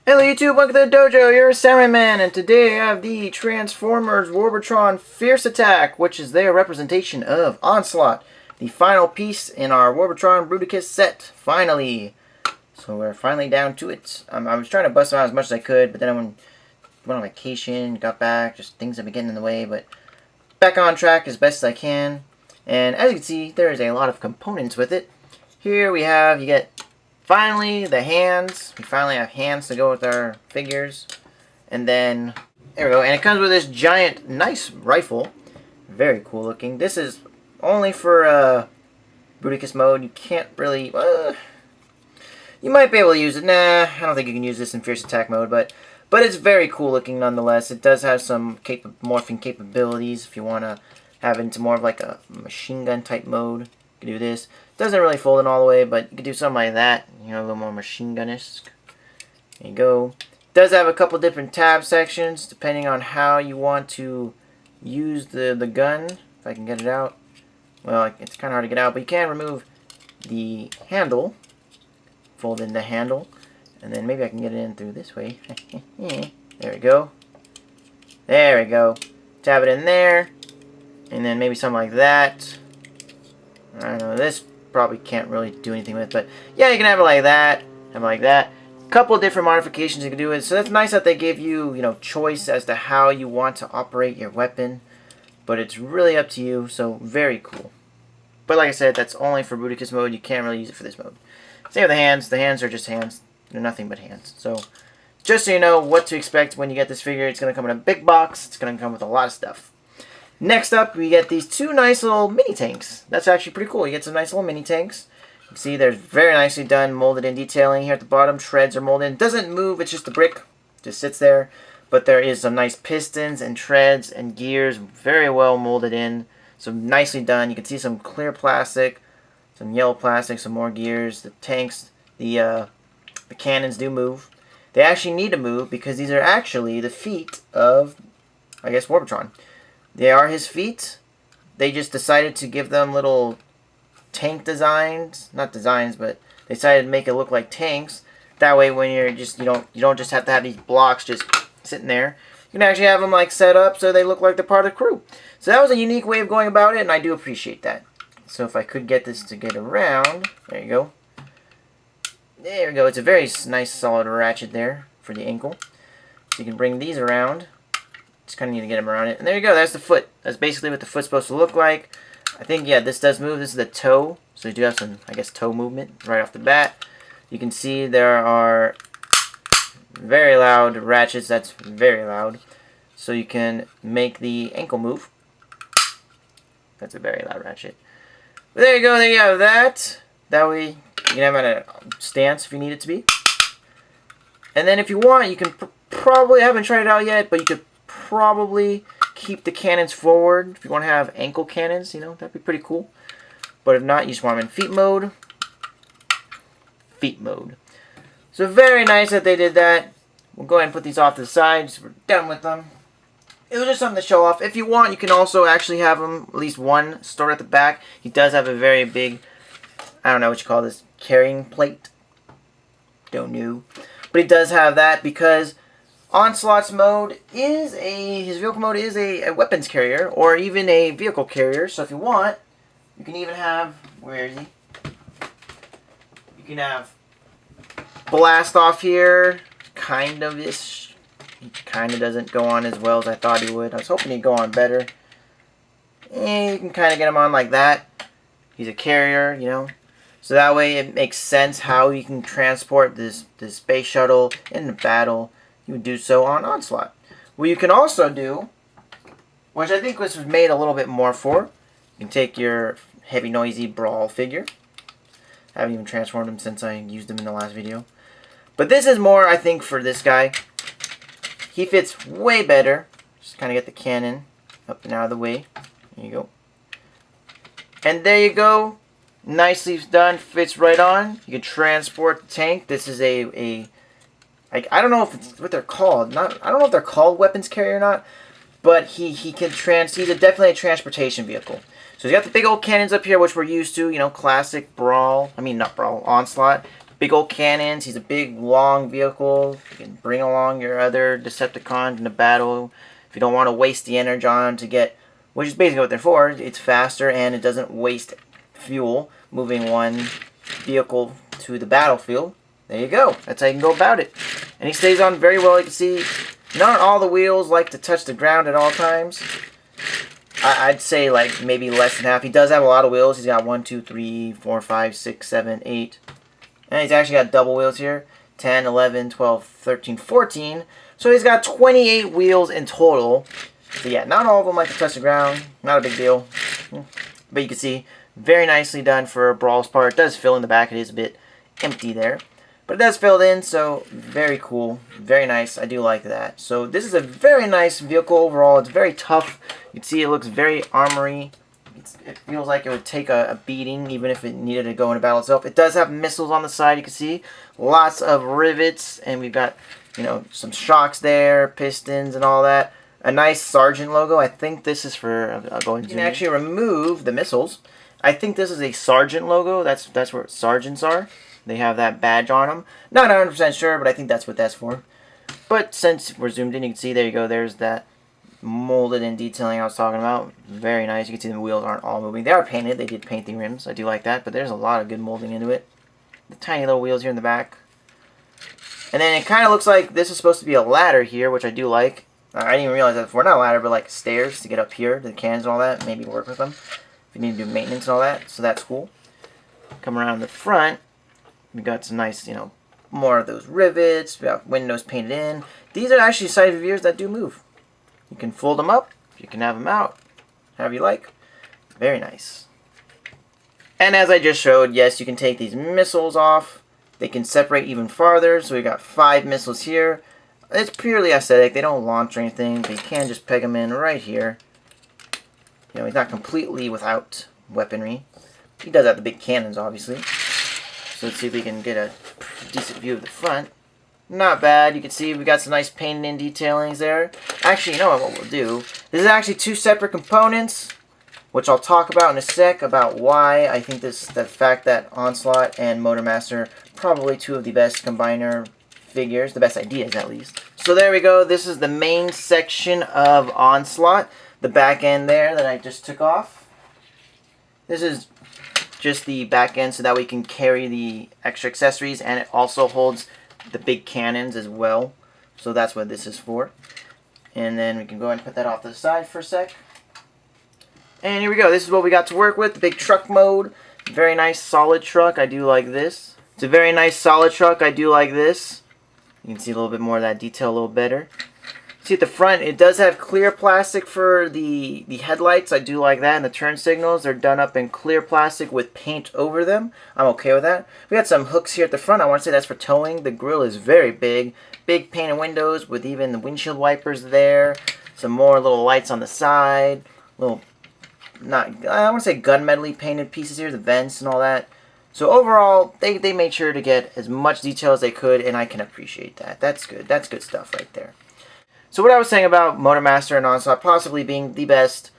Hello YouTube, welcome to the dojo, you're a Samurai Man, and today I have the Transformers-Warbotron-Fierce attack, which is their representation of Onslaught, the final piece in our Warbotron Bruticus set, finally. So we're finally down to it. I was trying to bust them out as much as I could, but then I went on vacation, got back, just things have been getting in the way, but back on track as best as I can. And as you can see, there is a lot of components with it. Here we have, you get finally the hands. We finally have hands to go with our figures. And then, there we go. And it comes with this giant, nice rifle. Very cool looking. This is only for Bruticus mode. You can't really, you might be able to use it. Nah, I don't think you can use this in Fierce Attack mode, but it's very cool looking nonetheless. It does have some morphing capabilities if you want to have it into more of like a machine gun type mode. You can do this. It doesn't really fold in all the way, but you can do something like that. You know, a little more machine gun-esque. There you go. It does have a couple different tab sections depending on how you want to use the gun. If I can get it out. Well, it's kind of hard to get out, but you can remove the handle. Fold in the handle. And then maybe I can get it in through this way. There we go. There we go. Tab it in there. And then maybe something like that. I don't know, this probably can't really do anything with it, but yeah, you can have it like that, have it like that. Couple of different modifications you can do with it, so that's nice that they give you, choice as to how you want to operate your weapon, but it's really up to you, so very cool. But like I said, that's only for Bruticus mode, you can't really use it for this mode. Same with the hands are just hands, they're nothing but hands. So, just so you know what to expect when you get this figure, it's going to come in a big box, it's going to come with a lot of stuff. Next up, we get these two nice little mini tanks. That's actually pretty cool. You get some nice little mini tanks. You can see they're very nicely done, molded in detailing here at the bottom. Treads are molded. It doesn't move, it's just a brick. Just sits there. But there is some nice pistons and treads and gears very well molded in. So nicely done. You can see some clear plastic, some yellow plastic, some more gears. The tanks, the cannons do move. They actually need to move because these are actually the feet of, I guess, Warbotron. They are his feet. They just decided to give them little tank designs. Not designs, but they decided to make it look like tanks. That way when you're just, you don't just have to have these blocks just sitting there. You can actually have them like set up so they look like they're part of the crew. So that was a unique way of going about it, and I do appreciate that. So if I could get this to get around, there you go. There we go. It's a very nice solid ratchet there for the ankle. So you can bring these around. Just kind of need to get them around it. And there you go, that's the foot. That's basically what the foot's supposed to look like. I think, yeah, this does move. This is the toe. So you do have some, I guess, toe movement right off the bat. You can see there are very loud ratchets. That's very loud. So you can make the ankle move. That's a very loud ratchet. But there you go, there you have that. That way you can have it at a stance if you need it to be. And then if you want, you can probably, I haven't tried it out yet, but you could probably keep the cannons forward. If you want to have ankle cannons, that'd be pretty cool. But if not, you just want them in feet mode. Feet mode. So very nice that they did that. We'll go ahead and put these off to the side so we're done with them. It was just something to show off. If you want, you can also actually have them, at least one, stored at the back. He does have a very big, I don't know what you call this, carrying plate. Don't know. But he does have that because Onslaught's mode is his vehicle mode is a weapons carrier, or even a vehicle carrier. So if you want, you can even have, where is he? You can have blast off here, kind of-ish. He kind of doesn't go on as well as I thought he would. I was hoping he'd go on better. And you can kind of get him on like that. He's a carrier, So that way it makes sense how you can transport this space shuttle in the battle. You would do so on Onslaught. What you can also do, which I think this was made a little bit more for, you can take your heavy noisy brawl figure. I haven't even transformed him since I used him in the last video. But this is more, I think, for this guy. He fits way better. Just kind of get the cannon up and out of the way. There you go. And there you go. Nicely done. Fits right on. You can transport the tank. This is I don't know if it's what they're called. I don't know if they're called weapons carrier or not, but he's definitely a transportation vehicle. So he's got the big old cannons up here, which we're used to, classic Brawl. I mean, not Brawl, Onslaught. big old cannons. He's a big, long vehicle. You can bring along your other Decepticons in the battle. If you don't want to waste the energon to get, which is basically what they're for, it's faster and it doesn't waste fuel moving one vehicle to the battlefield. There you go. That's how you can go about it. And he stays on very well. You can see not all the wheels like to touch the ground at all times. I'd say like maybe less than half. He does have a lot of wheels. He's got 1, 2, 3, 4, 5, 6, 7, 8. And he's actually got double wheels here. 10, 11, 12, 13, 14. So he's got 28 wheels in total. So yeah, not all of them like to touch the ground. Not a big deal. But you can see, very nicely done for a Brawl's part. It does fill in the back. It is a bit empty there. But it does fill in, so very cool. Very nice. I do like that. So this is a very nice vehicle overall. It's very tough. You can see it looks very armory. It feels like it would take a beating even if it needed to go into battle itself. It does have missiles on the side, you can see. Lots of rivets, and we've got, you know, some shocks there, pistons and all that. A nice Sergeant logo. I think this is for, I'll go and you can actually remove the missiles. I think this is a Sergeant logo. That's where Sergeants are. They have that badge on them. Not 100% sure, but I think that's what that's for. But since we're zoomed in, you can see, there you go, there's that molded in detailing I was talking about. Very nice. You can see the wheels aren't all moving. They are painted. They did paint the rims. I do like that, but there's a lot of good molding into it. The tiny little wheels here in the back. And then it kind of looks like this is supposed to be a ladder here, which I do like. I didn't even realize that before. Not a ladder, but like stairs to get up here to the cannons and all that. Maybe work with them if you need to do maintenance and all that. So that's cool. Come around the front. We got some nice, you know, more of those rivets. We got windows painted in. These are actually side reviewers that do move. You can fold them up. You can have them out. However you like. Very nice. And as I just showed, yes, you can take these missiles off. They can separate even farther. So we got 5 missiles here. It's purely aesthetic. They don't launch or anything. But you can just peg them in right here. You know, he's not completely without weaponry. He does have the big cannons, obviously. So let's see if we can get a decent view of the front. Not bad. You can see we got some nice painted in detailings there. Actually, you know what we'll do? This is actually 2 separate components, which I'll talk about in a sec, about why I think the fact that Onslaught and Motormaster are probably 2 of the best combiner figures, the best ideas at least. So there we go. This is the main section of Onslaught. The back end there that I just took off. This is just the back end so that we can carry the extra accessories, and it also holds the big cannons as well. So that's what this is for. And then we can go ahead and put that off to the side for a sec. And here we go. This is what we got to work with. The big truck mode. Very nice solid truck. I do like this. It's a very nice solid truck. I do like this. You can see a little bit more of that detail a little better. See at the front, it does have clear plastic for the headlights. I do like that. And the turn signals, they're done up in clear plastic with paint over them. I'm okay with that. We got some hooks here at the front. I want to say that's for towing. The grill is very big. Big painted windows with even the windshield wipers there. Some more little lights on the side. Little, I want to say gunmetal-y painted pieces here. The vents and all that. So overall, they made sure to get as much detail as they could, and I can appreciate that. That's good. That's good stuff right there. So what I was saying about Motormaster and Onslaught possibly being the best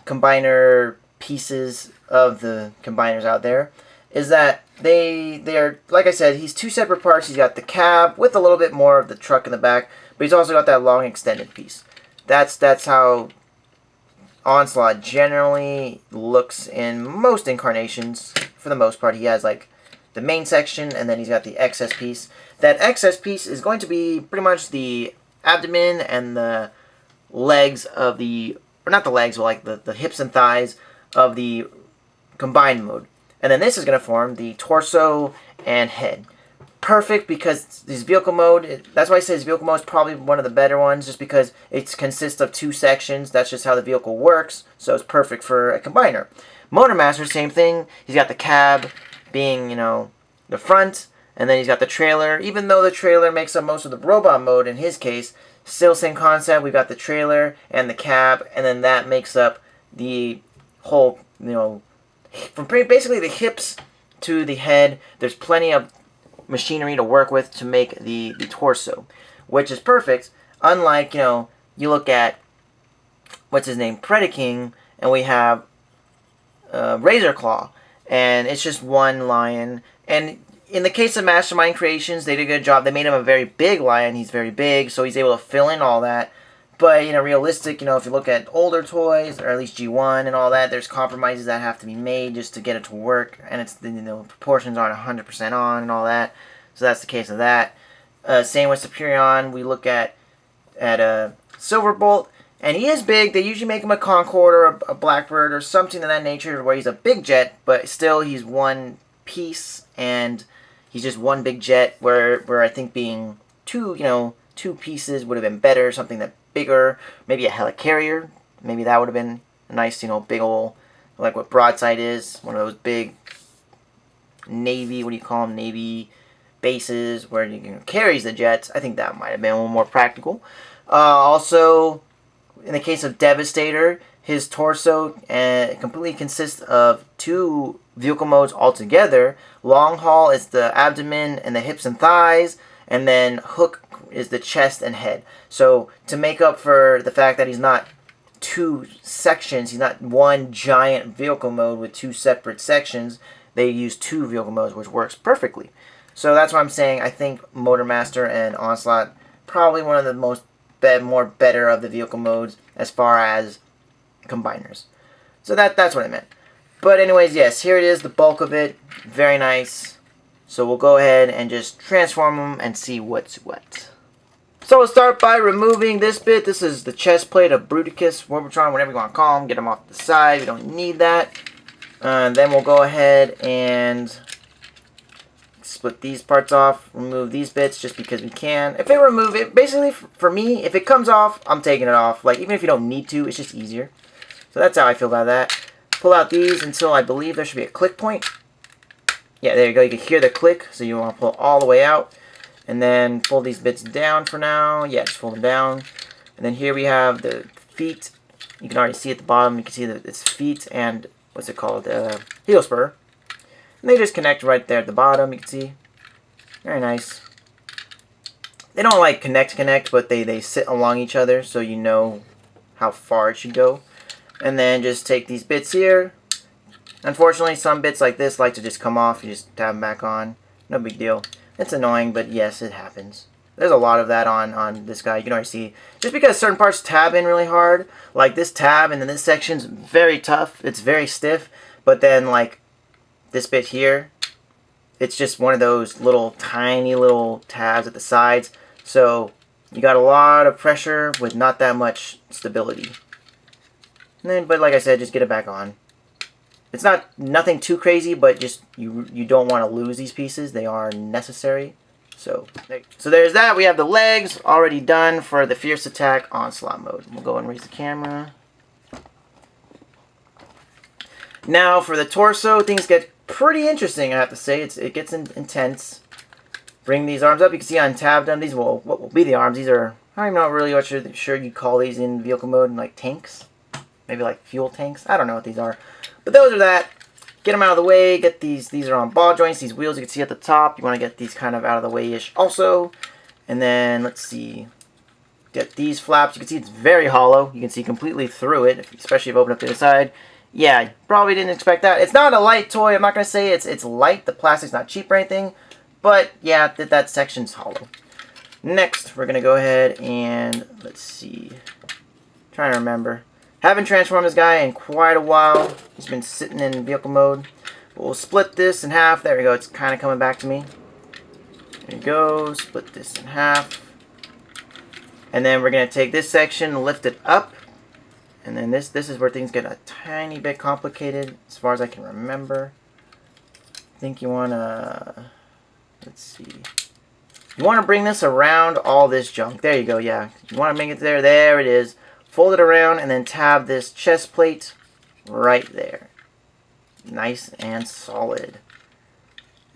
combiner pieces of the combiners out there is that they are, like I said, he's 2 separate parts. He's got the cab with a little bit more of the truck in the back, but he's also got that long extended piece. That's how Onslaught generally looks in most incarnations. For the most part, he has like the main section, and then he's got the excess piece. That excess piece is going to be pretty much the abdomen and the legs of the, or not the legs, but like the hips and thighs of the combined mode. And then this is going to form the torso and head. Perfect, because this vehicle mode, that's why I say this vehicle mode is probably one of the better ones, just because it consists of 2 sections. That's just how the vehicle works, so it's perfect for a combiner. Motormaster, same thing. He's got the cab being, you know, the front, and then he's got the trailer. Even though the trailer makes up most of the robot mode in his case, still same concept. We've got the trailer and the cab, and then that makes up the whole, you know, from basically the hips to the head. There's plenty of machinery to work with to make the torso, which is perfect. Unlike, you know, you look at, what's his name, Predaking, and we have Razor Claw, and it's just one lion, and in the case of Mastermind Creations, they did a good job. They made him a very big lion. He's very big, so he's able to fill in all that. But, realistic, if you look at older toys, or at least G1 and all that, there's compromises that have to be made just to get it to work. And it's, proportions aren't 100% on and all that. So that's the case of that. Same with Superion. We look at Silverbolt, and he is big. They usually make him a Concorde or a Blackbird or something of that nature where he's a big jet, but still he's one piece, and he's just one big jet, where I think being two pieces would have been better, something that bigger, maybe a helicarrier, maybe that would have been a nice, big old, like what Broadside is, one of those big Navy, what do you call them, Navy bases, where you carries the jets. I think that might have been a little more practical. Also, in the case of Devastator, his torso completely consists of 2 vehicle modes altogether. Long haul is the abdomen and the hips and thighs, and then hook is the chest and head. So to make up for the fact that he's not 2 sections, he's not one giant vehicle mode with 2 separate sections, they use 2 vehicle modes, which works perfectly. So that's why I'm saying I think Motormaster and Onslaught probably one of the more better of the vehicle modes as far as combiners. So that's what I meant. But anyways, yes, here it is, the bulk of it. Very nice. So we'll go ahead and just transform them and see what's what. So we'll start by removing this bit. This is the chest plate of Bruticus, Warbotron, whatever you want to call him. Get him off the side. We don't need that. Then we'll go ahead and split these parts off. Remove these bits just because we can. If they remove it, basically for me, if it comes off, I'm taking it off. Like, even if you don't need to, it's just easier. So that's how I feel about that. Pull out these until I believe there should be a click point. Yeah, there you go. You can hear the click, so you want to pull all the way out. And then pull these bits down for now. Yeah, just pull them down. And then here we have the feet. You can already see at the bottom. You can see that it's feet and, what's it called? Heel spur. And they just connect right there at the bottom, you can see. Very nice. They don't like connect, but they sit along each other so you know how far it should go. And then just take these bits here. Unfortunately, some bits like this like to just come off. You just tab them back on. No big deal. It's annoying, but yes, it happens. There's a lot of that on this guy. You can already see. Just because certain parts tab in really hard, like this tab and then this section's very tough. It's very stiff. But then, like, this bit here, it's just one of those little tiny little tabs at the sides. So you got a lot of pressure with not that much stability. And then, but like I said, just get it back on. It's nothing too crazy, but just you don't want to lose these pieces. They are necessary. So there's that. We have the legs already done for the Fierce Attack Onslaught mode. We'll go and raise the camera. Now for the torso, things get pretty interesting, I have to say. It gets intense. Bring these arms up. You can see on tab done. These what will be the arms. These are, I'm not really sure you'd call these in vehicle mode, like tanks. Maybe like fuel tanks. I don't know what these are. But those are that. Get them out of the way. Get these are on ball joints. These wheels you can see at the top. You want to get these kind of out of the way-ish also. And then, let's see. Get these flaps. You can see it's very hollow. You can see completely through it, especially if you open up to the side. Yeah, probably didn't expect that. It's not a light toy. I'm not going to say it's light. The plastic's not cheap or anything. But, yeah, that section's hollow. Next, we're going to go ahead and, let's see. Trying to remember. Haven't transformed this guy in quite a while. He's been sitting in vehicle mode. But we'll split this in half. There we go. It's kind of coming back to me. There you go. Split this in half. And then we're going to take this section, lift it up. And then this is where things get a tiny bit complicated as far as I can remember. I think you want to, let's see. You want to bring this around all this junk. There you go, yeah. You want to make it there. There it is. Fold it around and then tab this chest plate right there. Nice and solid.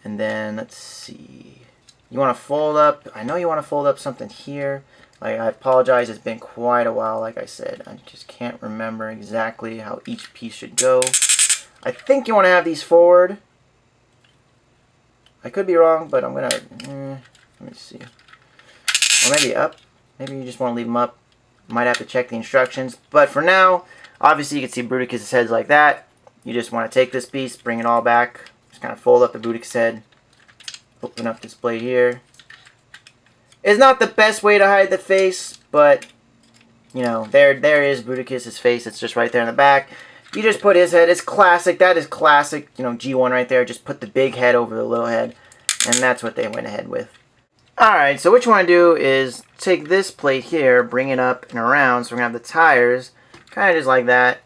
And then, let's see. You want to fold up, I know you want to fold up something here. Like, I apologize, it's been quite a while, like I said. I just can't remember exactly how each piece should go. I think you want to have these forward. I could be wrong, but I'm going to, let me see. Or maybe up. Maybe you just want to leave them up. Might have to check the instructions. But for now, obviously you can see Bruticus' head's like that. You just want to take this piece, bring it all back. Just kind of fold up the Bruticus head. Open up this blade here. It's not the best way to hide the face, but you know, there is Bruticus's face. It's just right there in the back. You just put his head. It's classic. That is classic. You know, G1 right there. Just put the big head over the little head, and that's what they went ahead with. All right. So what you want to do is take this plate here, bring it up and around. So we're gonna have the tires, kind of just like that,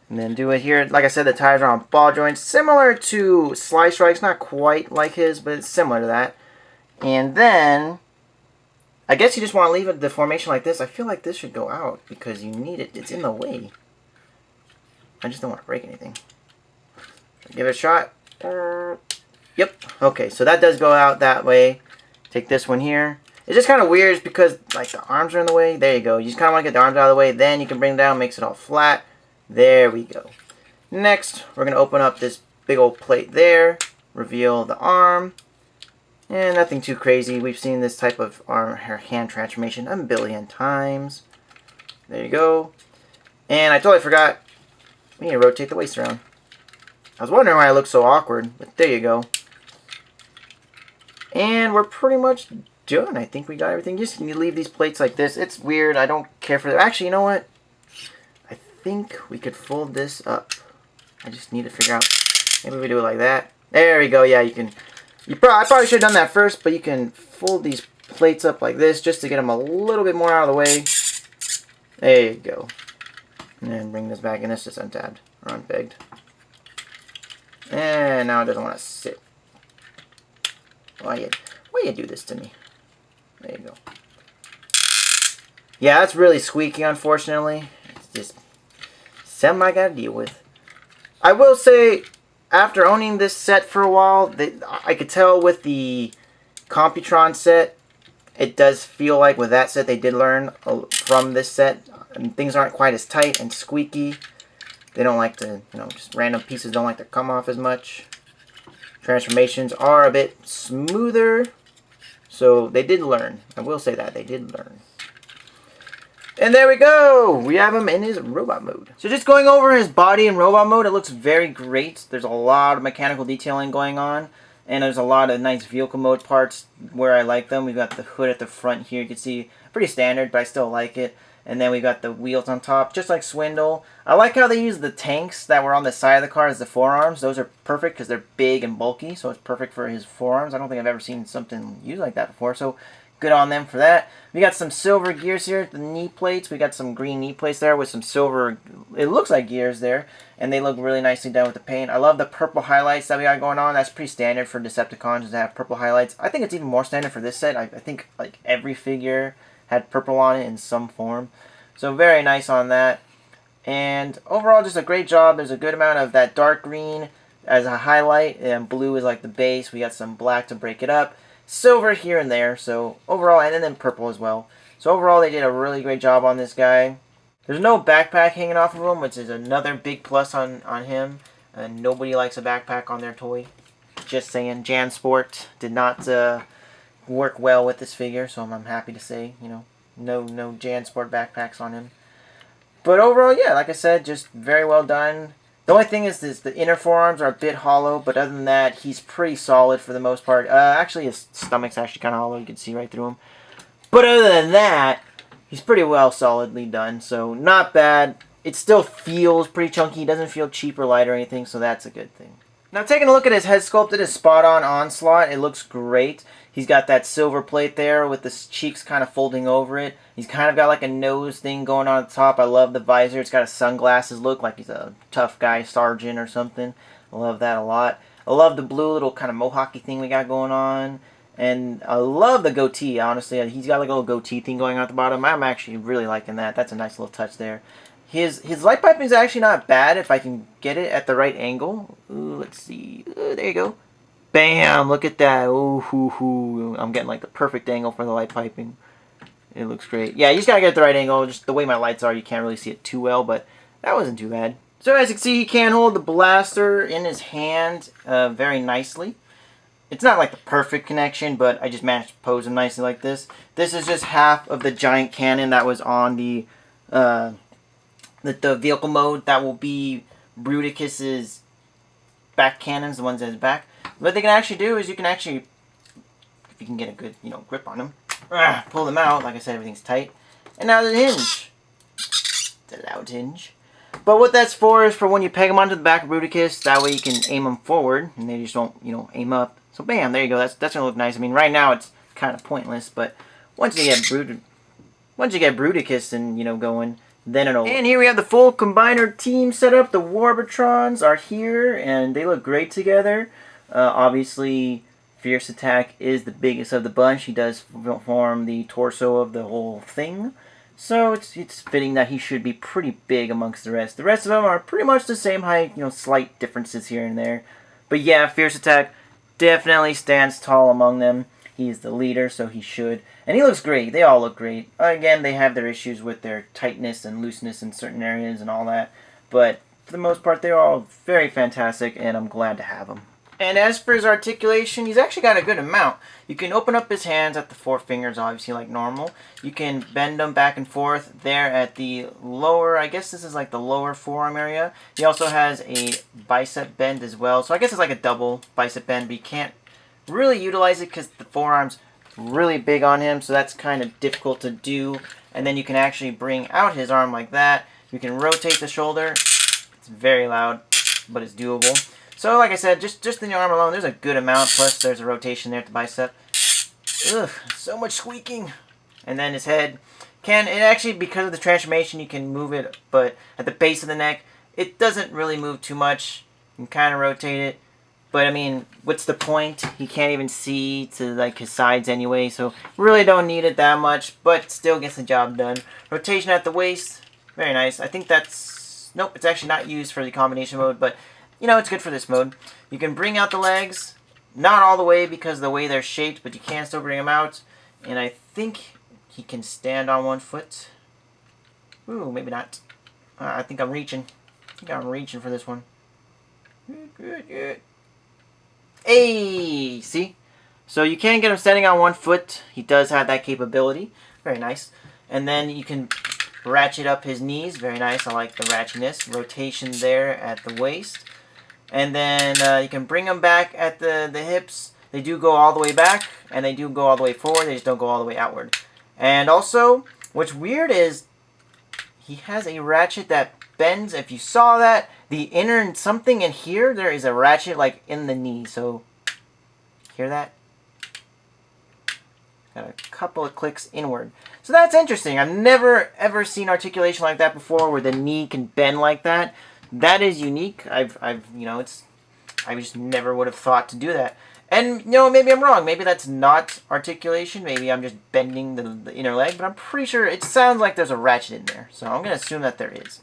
and then do it here. Like I said, the tires are on ball joints, similar to Slice Strike's. Not quite like his, but it's similar to that. And then I guess you just want to leave it the formation like this. I feel like this should go out because you need it. It's in the way. I just don't want to break anything. Give it a shot. Yep. Okay, so that does go out that way. Take this one here. It's just kind of weird because like the arms are in the way. There you go. You just kind of want to get the arms out of the way. Then you can bring it down, makes it all flat. There we go. Next, we're going to open up this big old plate there. Reveal the arm. And nothing too crazy. We've seen this type of arm or hand transformation a billion times. There you go. And I totally forgot. We need to rotate the waist around. I was wondering why it looked so awkward, but there you go. And we're pretty much done. I think we got everything. You just need to leave these plates like this. It's weird. I don't care for that. Actually, you know what? I think we could fold this up. I just need to figure out. Maybe we do it like that. There we go. Yeah, you can. I probably should have done that first, but you can fold these plates up like this just to get them a little bit more out of the way. There you go. And then bring this back in. It's just untabbed or unpegged. And now it doesn't want to sit. Why you do this to me? There you go. Yeah, that's really squeaky, unfortunately. It's just something I gotta deal with. I will say, after owning this set for a while, I could tell with the Computron set, it does feel like with that set they did learn from this set. And things aren't quite as tight and squeaky. They don't like to, you know, just random pieces don't like to come off as much. Transformations are a bit smoother. So they did learn. I will say that. They did learn. And there we go! We have him in his robot mode. So just going over his body in robot mode, it looks very great. There's a lot of mechanical detailing going on. And there's a lot of nice vehicle mode parts where I like them. We've got the hood at the front here. You can see, pretty standard, but I still like it. And then we've got the wheels on top, just like Swindle. I like how they use the tanks that were on the side of the car as the forearms. Those are perfect because they're big and bulky, so it's perfect for his forearms. I don't think I've ever seen something used like that before, so good on them for that. We got some silver gears here, the knee plates. We got some green knee plates there with some silver, it looks like gears there, and they look really nicely done with the paint. I love the purple highlights that we got going on. That's pretty standard for Decepticons to have purple highlights. I think it's even more standard for this set. I think like every figure had purple on it in some form. So very nice on that. And overall just a great job. There's a good amount of that dark green as a highlight, and blue is like the base. We got some black to break it up. Silver here and there. So overall, and then purple as well. So overall they did a really great job on this guy. There's no backpack hanging off of him, which is another big plus on him. And nobody likes a backpack on their toy. Just saying, JanSport did not work well with this figure, so I'm happy to say, you know, no JanSport backpacks on him. But overall, yeah, like I said, just very well done. The only thing is the inner forearms are a bit hollow, but other than that, he's pretty solid for the most part. Actually, his stomach's actually kind of hollow. You can see right through him. But other than that, he's pretty well solidly done, so not bad. It still feels pretty chunky. He doesn't feel cheap or light or anything, so that's a good thing. Now, taking a look at his head sculpt, it is spot on Onslaught. It looks great. He's got that silver plate there with the cheeks kind of folding over it. He's kind of got like a nose thing going on at the top. I love the visor. It's got a sunglasses look like he's a tough guy sergeant or something. I love that a lot. I love the blue little kind of mohawky thing we got going on. And I love the goatee, honestly. He's got like a little goatee thing going on at the bottom. I'm actually really liking that. That's a nice little touch there. His light piping is actually not bad if I can get it at the right angle. Ooh, let's see. Ooh, there you go. Bam! Look at that. Ooh, hoo, hoo. I'm getting like the perfect angle for the light piping. It looks great. Yeah, you just gotta get it at the right angle. Just the way my lights are, you can't really see it too well, but that wasn't too bad. So as you can see, he can hold the blaster in his hand very nicely. It's not like the perfect connection, but I just managed to pose him nicely like this. This is just half of the giant cannon that was on the vehicle mode. That will be Bruticus's back cannons, the ones at his back. What they can actually do is you can actually if you can get a good, you know, grip on them. Pull them out. Like I said, everything's tight. And now the hinge. The loud hinge. But what that's for is for when you peg them onto the back of Bruticus. That way you can aim them forward, and they just don't, you know, aim up. So bam, there you go. That's gonna look nice. I mean, right now it's kind of pointless, but once you get Bruticus and, you know, going, then it'll. And here we have the full combiner team set up. The Warbotrons are here, and they look great together. Obviously, Fierce Attack is the biggest of the bunch. He does form the torso of the whole thing. So it's fitting that he should be pretty big amongst the rest. The rest of them are pretty much the same height, you know, slight differences here and there. But yeah, Fierce Attack definitely stands tall among them. He's the leader, so he should. And he looks great. They all look great. Again, they have their issues with their tightness and looseness in certain areas and all that. But for the most part, they're all very fantastic, and I'm glad to have them. And as for his articulation, he's actually got a good amount. You can open up his hands at the 4 fingers, obviously, like normal. You can bend them back and forth there at the lower, I guess this is like the lower forearm area. He also has a bicep bend as well. So I guess it's like a double bicep bend, but you can't really utilize it because the forearm's really big on him, so that's kind of difficult to do. And then you can actually bring out his arm like that. You can rotate the shoulder. It's very loud, but it's doable. So like I said, just in the arm alone, there's a good amount, plus there's a rotation there at the bicep. Ugh, so much squeaking. And then his head it actually, because of the transformation, you can move it, but at the base of the neck, it doesn't really move too much. You can kind of rotate it. But I mean, what's the point? He can't even see to like his sides anyway, so really don't need it that much, but still gets the job done. Rotation at the waist, very nice. I think that's, nope, it's actually not used for the combination mode, but you know, it's good for this mode. You can bring out the legs, not all the way because of the way they're shaped, but you can still bring them out. And I think he can stand on one foot. Ooh, maybe not. I think I'm reaching. For this one. Good. Hey, see? So you can get him standing on one foot. He does have that capability. Very nice. And then you can ratchet up his knees. Very nice. I like the ratchetness. Rotation there at the waist. And then you can bring them back at the hips. They do go all the way back, and they do go all the way forward. They just don't go all the way outward. And also, what's weird is he has a ratchet that bends. If you saw that, the inner something in here, there is a ratchet like in the knee. So, hear that? Got a couple of clicks inward. So that's interesting. I've never ever seen articulation like that before, where the knee can bend like that. That is unique. I just never would have thought to do that. And, you know, maybe I'm wrong. Maybe that's not articulation. Maybe I'm just bending the inner leg. But I'm pretty sure it sounds like there's a ratchet in there. So I'm going to assume that there is.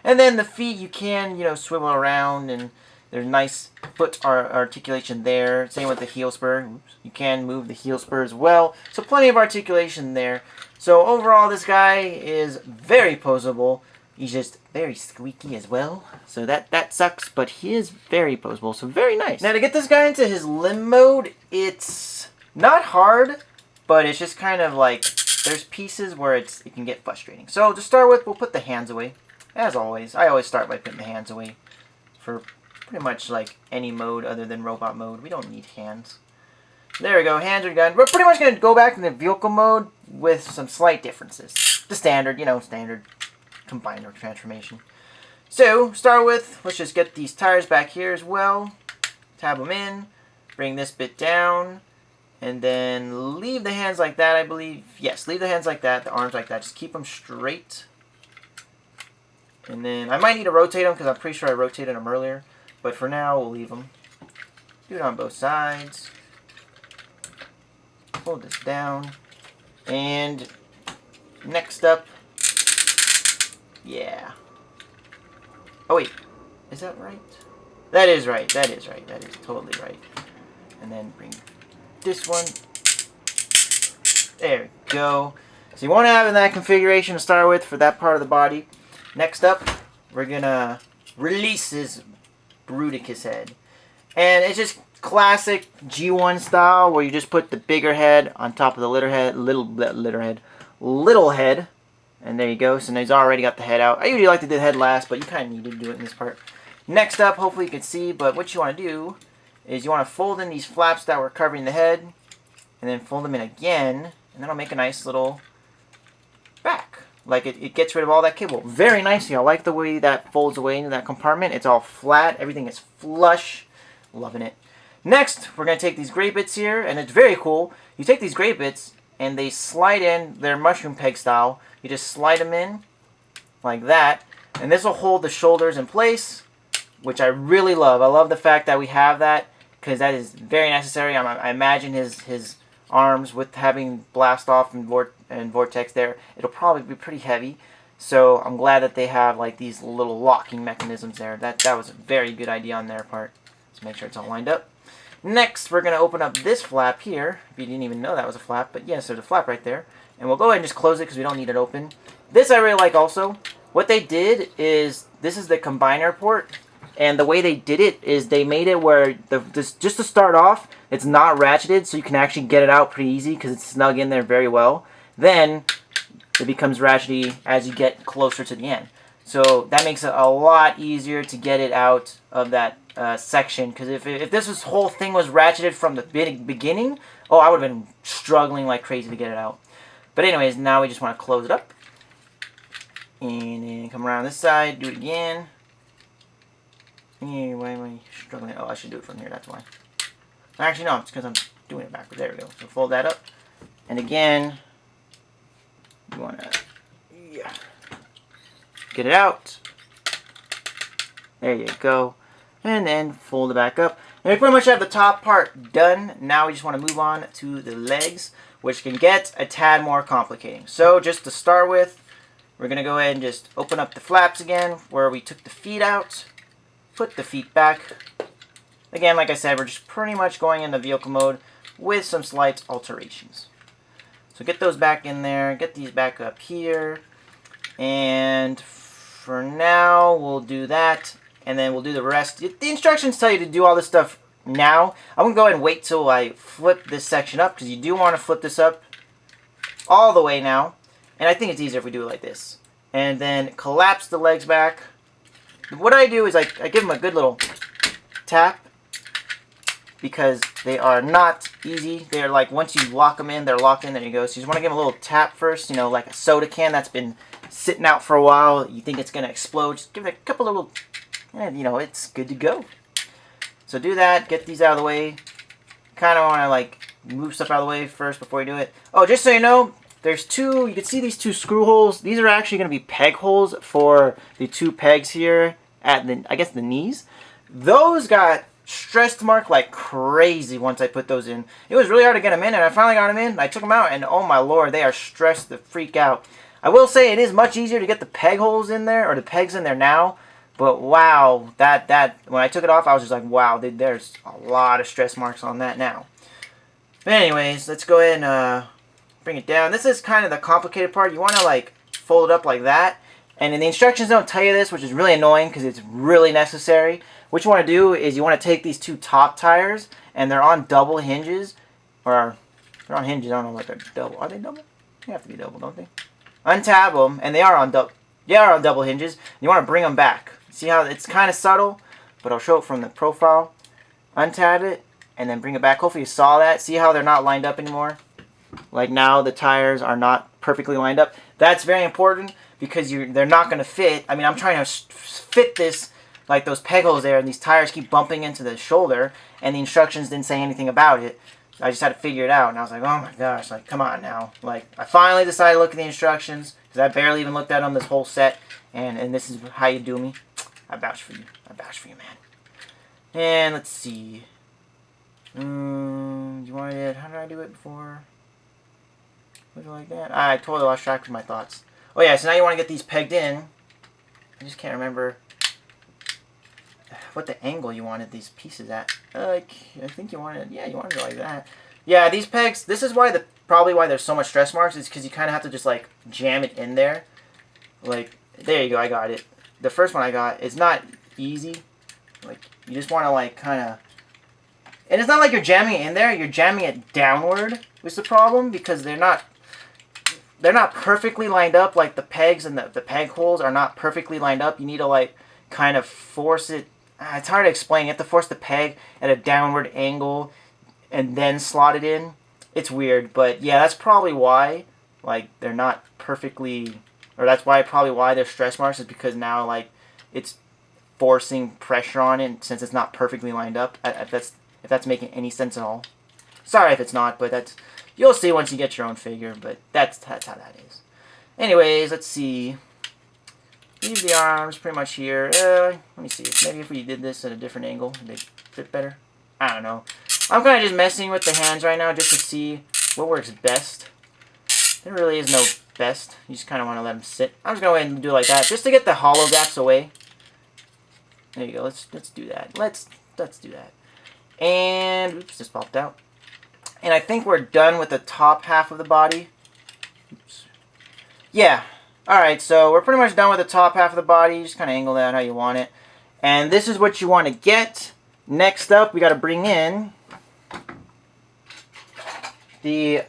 And then the feet, you can, you know, swivel around. And there's nice foot articulation there. Same with the heel spur. Oops. You can move the heel spur as well. So plenty of articulation there. So overall, this guy is very poseable. He's just very squeaky as well. So that sucks, but he is very poseable, so very nice. Now to get this guy into his limb mode, it's not hard, but it's just kind of like, there's pieces where it can get frustrating. So to start with, we'll put the hands away. As always, I always start by putting the hands away. For pretty much like any mode other than robot mode, we don't need hands. There we go, hands are done. We're pretty much going to go back in the vehicle mode with some slight differences. The standard, you know, standard combiner transformation. So, start with, let's just get these tires back here as well. Tab them in, bring this bit down, and then leave the hands like that, I believe. Yes, leave the hands like that, the arms like that. Just keep them straight. And then, I might need to rotate them because I'm pretty sure I rotated them earlier. But for now, we'll leave them. Do it on both sides. Hold this down. And next up, yeah. Oh wait, is that right? That is right, that is right, that is totally right. And then bring this one. There we go. So you want to have in that configuration to start with for that part of the body. Next up, we're gonna release his Bruticus head. And it's just classic G1 style where you just put the bigger head on top of the little head. And there you go. So now he's already got the head out. I usually like to do the head last, but you kind of need to do it in this part. Next up, hopefully you can see, but what you want to do is you want to fold in these flaps that were covering the head. and then fold them in again, and then I'll make a nice little back. Like it gets rid of all that cable very nicely. I like the way that folds away into that compartment. It's all flat. Everything is flush. Loving it. Next, we're going to take these gray bits here, and it's very cool. You take these gray bits, and they slide in. They're mushroom peg style. You just slide them in like that, and this will hold the shoulders in place, which I really love. I love the fact that we have that, because that is very necessary. I imagine his arms, with having blast off and vortex there, it'll probably be pretty heavy. So I'm glad that they have like these little locking mechanisms there. That was a very good idea on their part. Let's make sure it's all lined up. Next, we're going to open up this flap here. If you didn't even know that was a flap, but yes, there's a flap right there. And we'll go ahead and just close it because we don't need it open. This I really like also. What they did is, this is the combiner port. And the way they did it is they made it where, just to start off, it's not ratcheted, so you can actually get it out pretty easy because it's snug in there very well. Then, it becomes ratchety as you get closer to the end. So that makes it a lot easier to get it out of that section. Because if this whole thing was ratcheted from the beginning, oh, I would have been struggling like crazy to get it out. But anyways, now we just want to close it up. And then come around this side, do it again. Why am I struggling? Oh, I should do it from here, that's why. Actually, no, it's because I'm doing it backwards. There we go. So fold that up. And again, you want to get it out. There you go. And then fold it back up. And we pretty much have the top part done. Now we just want to move on to the legs, which can get a tad more complicating. So just to start with, we're going to go ahead and just open up the flaps again where we took the feet out. Put the feet back. Again, like I said, we're just pretty much going into vehicle mode with some slight alterations. So get those back in there. Get these back up here. And for now, we'll do that. And then we'll do the rest. The instructions tell you to do all this stuff now. I'm going to go ahead and wait till I flip this section up, because you do want to flip this up all the way now. And I think it's easier if we do it like this. And then collapse the legs back. What I do is I give them a good little tap, because they are not easy. They're like, once you lock them in, they're locked in. There you go. So you just want to give them a little tap first, you know, like a soda can that's been sitting out for a while. You think it's going to explode. Just give it a couple little, and you know, it's good to go. So do that. Get these out of the way. Kind of want to like move stuff out of the way first before you do it. Oh, just so you know, there's two, you can see these two screw holes. These are actually going to be peg holes for the two pegs here at the, I guess, the knees. Those got stress marked like crazy once I put those in. It was really hard to get them in, and I finally got them in. I took them out, and oh my lord, they are stressed the freak out. I will say it is much easier to get the peg holes in there, or the pegs in there now. But wow, that when I took it off, I was just like, wow, there's a lot of stress marks on that now. But anyways, let's go ahead and bring it down. This is kind of the complicated part. You want to like fold it up like that, and in the instructions don't tell you this, which is really annoying because it's really necessary. What you want to do is you want to take these two top tires, and they're on double hinges, or they're on hinges. I don't know what they're double. Are they double? They have to be double, don't they? Untab them, and they are on double hinges. You want to bring them back. See how it's kind of subtle, but I'll show it from the profile. Untab it, and then bring it back. Hopefully you saw that. See how they're not lined up anymore? Like now the tires are not perfectly lined up. That's very important because they're not going to fit. I mean, I'm trying to fit this, like those peg holes there, and these tires keep bumping into the shoulder, and the instructions didn't say anything about it. I just had to figure it out, and I was like, oh my gosh, like, come on now. Like, I finally decided to look at the instructions, because I barely even looked at them this whole set, and this is how you do me. I vouch for you. I vouch for you, man. And let's see. You wanted it, how did I do it before? Was it like that? I totally lost track of my thoughts. Oh yeah, so now you want to get these pegged in. I just can't remember what the angle you wanted these pieces at. I think you wanted, yeah, you wanted it like that. Yeah, these pegs, this is why probably why there's so much stress marks, is because you kind of have to just like jam it in there. Like, there you go, I got it. The first one I got, it's not easy. Like, you just want to like kind of, and it's not like you're jamming it in there, you're jamming it downward is the problem, because they're not perfectly lined up. Like the pegs and the peg holes are not perfectly lined up. You need to like kind of force it. It's hard to explain. You have to force the peg at a downward angle and then slot it in. it's weird, but yeah, that's probably why, like, they're not perfectly, or that's why probably why they're stretch marks, is because now, like, it's forcing pressure on it since it's not perfectly lined up. If that's making any sense at all. Sorry if it's not, but that's, you'll see once you get your own figure, but that's how that is. Anyways, let's see. Leave the arms pretty much here. Let me see. Maybe if we did this at a different angle, would they fit better? I don't know. I'm kind of just messing with the hands right now just to see what works best. There really is no best. You just kind of want to let them sit. I'm just going to go ahead and do it like that, just to get the hollow gaps away. There you go. Let's do that. Let's do that. And oops, just popped out. And I think we're done with the top half of the body. Oops. Yeah. Alright, so we're pretty much done with the top half of the body. Just kind of angle that how you want it. And this is what you want to get. Next up, we got to bring in the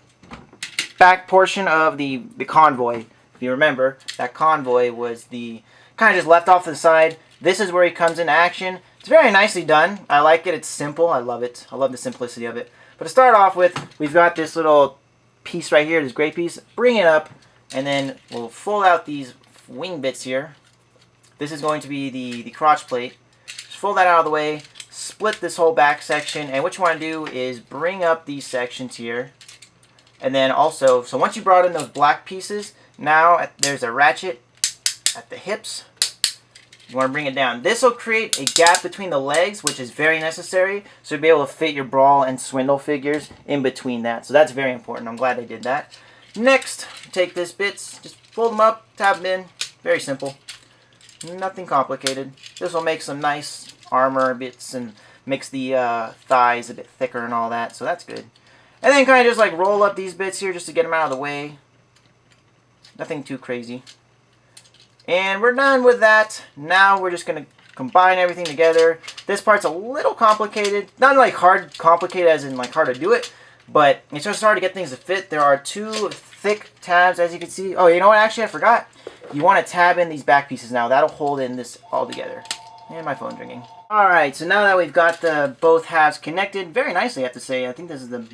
back portion of the convoy. If you remember, that convoy was the kind of just left off to the side. This is where he comes into action. It's very nicely done. I like it. It's simple. I love it. I love the simplicity of it. But to start off with, we've got this little piece right here, this gray piece. Bring it up, and then we'll fold out these wing bits here. This is going to be the crotch plate. Just fold that out of the way, split this whole back section, and what you want to do is bring up these sections here. And then also, so once you brought in those black pieces, now there's a ratchet at the hips. You want to bring it down. This will create a gap between the legs, which is very necessary, so you'll be able to fit your Brawl and Swindle figures in between that. So that's very important. I'm glad they did that. Next, take this bits, just fold them up, tab them in. Very simple. Nothing complicated. This will make some nice armor bits and makes the thighs a bit thicker and all that, so that's good. And then kind of just like roll up these bits here just to get them out of the way. Nothing too crazy. And we're done with that. Now we're just going to combine everything together. This part's a little complicated. Not like complicated as in like hard to do it, but it's just hard to get things to fit. There are two thick tabs, as you can see. Oh, you know what? Actually, I forgot. You want to tab in these back pieces now. That'll hold in this all together. And my phone's ringing. Alright, so now that we've got the both halves connected, very nicely I have to say. I think this is the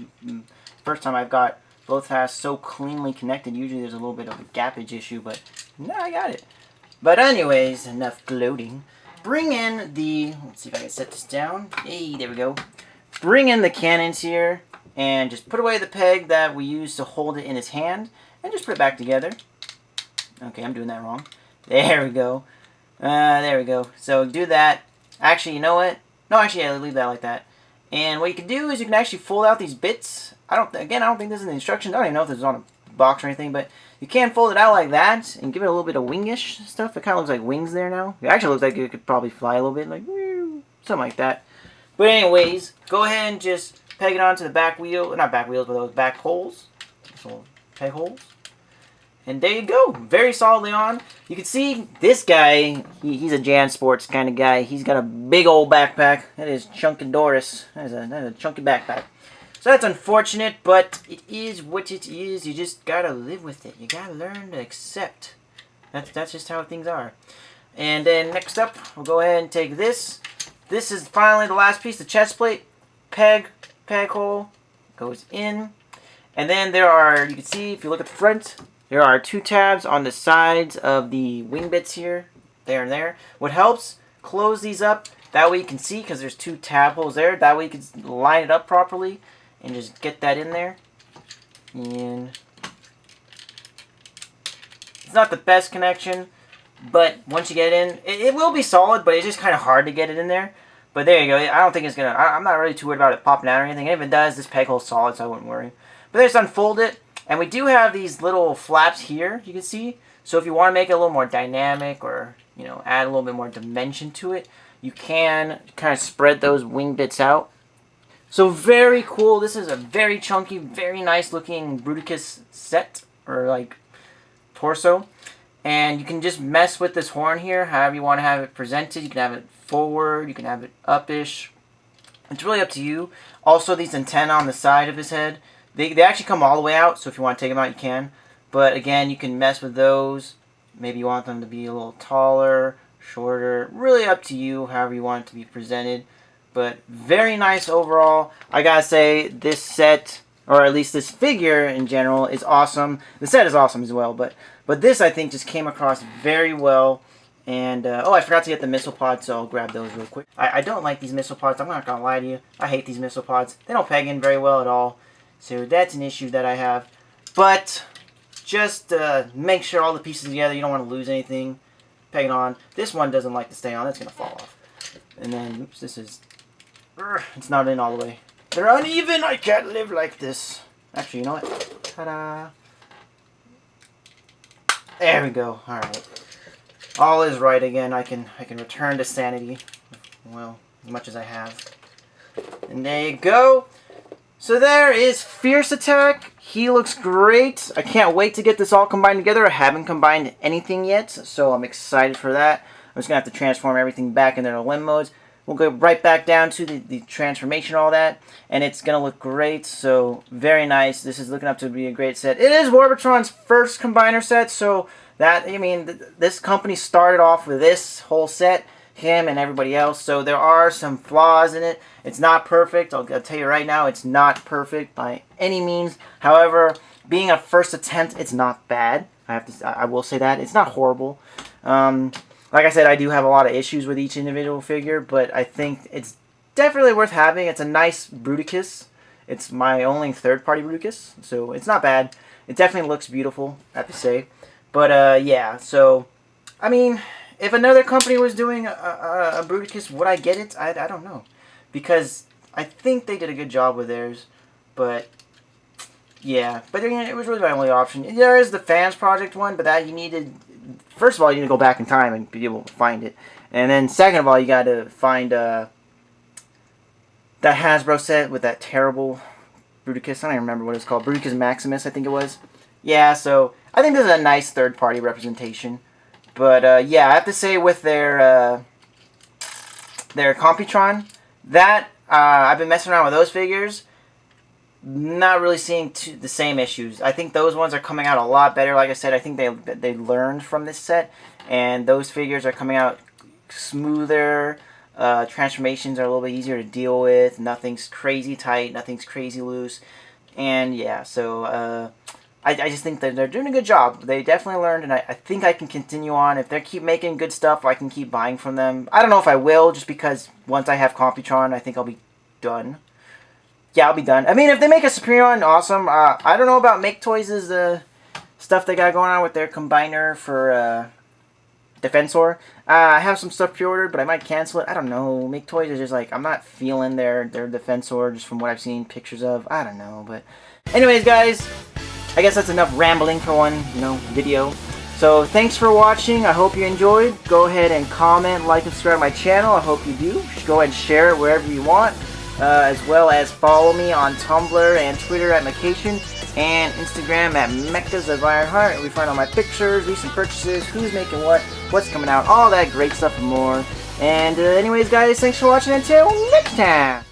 first time I've got both halves so cleanly connected. Usually there's a little bit of a gappage issue, but no, I got it. But anyways, enough gloating. Bring in the, let's see if I can set this down. Hey, there we go. Bring in the cannons here, and just put away the peg that we used to hold it in his hand, and just put it back together. Okay, I'm doing that wrong. There we go. There we go. So do that. Actually, you know what? No, actually, I'll leave that like that. And what you can do is you can actually fold out these bits. I don't think this is in the instructions. I don't even know if this is on a box or anything, but you can fold it out like that and give it a little bit of wingish stuff. It kind of looks like wings there now. It actually looks like it could probably fly a little bit, like something like that. But anyways, go ahead and just peg it onto the back wheel, not back wheels, but those back holes, those little peg holes. And there you go, very solidly on. You can see this guy, he's a Jan Sports kind of guy. He's got a big old backpack. That is Chunky Doris. That is a chunky backpack. So that's unfortunate, but it is what it is. You just gotta live with it. You gotta learn to accept. That's just how things are. And then next up, we'll go ahead and take this. This is finally the last piece, the chest plate. Peg hole goes in. And then there are, you can see if you look at the front, there are two tabs on the sides of the wing bits here, there and there. What helps, close these up. That way you can see, because there's two tab holes there. That way you can line it up properly and just get that in there. And it's not the best connection, but once you get it in, it will be solid, but it's just kind of hard to get it in there. But there you go. I don't think it's going to, I'm not really too worried about it popping out or anything. And if it does, this peg hole's solid, so I wouldn't worry. But then just unfold it. And we do have these little flaps here, you can see. So if you want to make it a little more dynamic or, you know, add a little bit more dimension to it, you can kind of spread those wing bits out. So very cool. This is a very chunky, very nice looking Bruticus set, or like torso. And you can just mess with this horn here, however you want to have it presented. You can have it forward, you can have it up-ish. It's really up to you. Also, these antennae on the side of his head, they actually come all the way out, so if you want to take them out, you can. But again, you can mess with those. Maybe you want them to be a little taller, shorter. Really up to you, however you want it to be presented. But very nice overall. I gotta say, this set or at least this figure in general, is awesome. The set is awesome as well, but this, I think, just came across very well. And, oh, I forgot to get the missile pods, so I'll grab those real quick. I don't like these missile pods. I'm not going to lie to you. I hate these missile pods. They don't peg in very well at all. So that's an issue that I have. But just make sure all the pieces together. You don't want to lose anything. Peg it on. This one doesn't like to stay on. It's going to fall off. And then, oops, this is... It's not in all the way. They're uneven. I can't live like this. Actually, you know what? Ta-da. There we go. Alright. All is right again. I can return to sanity. Well, as much as I have. And there you go. So there is Fierce Attack. He looks great. I can't wait to get this all combined together. I haven't combined anything yet, so I'm excited for that. I'm just going to have to transform everything back into the limb modes. We'll go right back down to the transformation, all that, and it's going to look great. So very nice. This is looking up to be a great set. It is Warbotron's first combiner set, so that, I mean, this company started off with this whole set, him and everybody else, so there are some flaws in it. It's not perfect. I'll tell you right now, it's not perfect by any means. However, being a first attempt, it's not bad. I will say that. It's not horrible. Like I said, I do have a lot of issues with each individual figure, but I think it's definitely worth having. It's a nice Bruticus. It's my only third-party Bruticus, so it's not bad. It definitely looks beautiful, I have to say. But, yeah, so, I mean, if another company was doing a Bruticus, would I get it? I don't know. Because I think they did a good job with theirs, but, yeah. But, it was really my only option. There is the Fans Project one, but that you needed... First of all, you need to go back in time and be able to find it. And then, second of all, you got to find that Hasbro set with that terrible Bruticus. I don't even remember what it's called. Bruticus Maximus, I think it was. Yeah, so I think this is a nice third-party representation. But, yeah, I have to say with their Computron, that, I've been messing around with those figures. Not really seeing the same issues. I think those ones are coming out a lot better. Like I said, I think they learned from this set, and those figures are coming out smoother. Transformations are a little bit easier to deal with. Nothing's crazy tight. Nothing's crazy loose. And yeah, so I just think that they're doing a good job. They definitely learned, and I think I can continue on. If they keep making good stuff, I can keep buying from them. I don't know if I will, just because once I have Computron, I think I'll be done. Yeah, I'll be done. I mean, if they make a Superion, awesome. I don't know about Make Toys' stuff they got going on with their combiner for Defensor. I have some stuff pre-ordered, but I might cancel it. I don't know. Make Toys is just like, I'm not feeling their Defensor just from what I've seen pictures of. I don't know, but... Anyways, guys, I guess that's enough rambling for one, video. So, thanks for watching. I hope you enjoyed. Go ahead and comment, like, and subscribe to my channel. I hope you do. Go ahead and share it wherever you want. As well as follow me on Tumblr and Twitter at Macation, and Instagram at Mechas of Ironheart. We find all my pictures, recent purchases, who's making what, what's coming out, all that great stuff and more. And anyways, guys, thanks for watching. Until next time.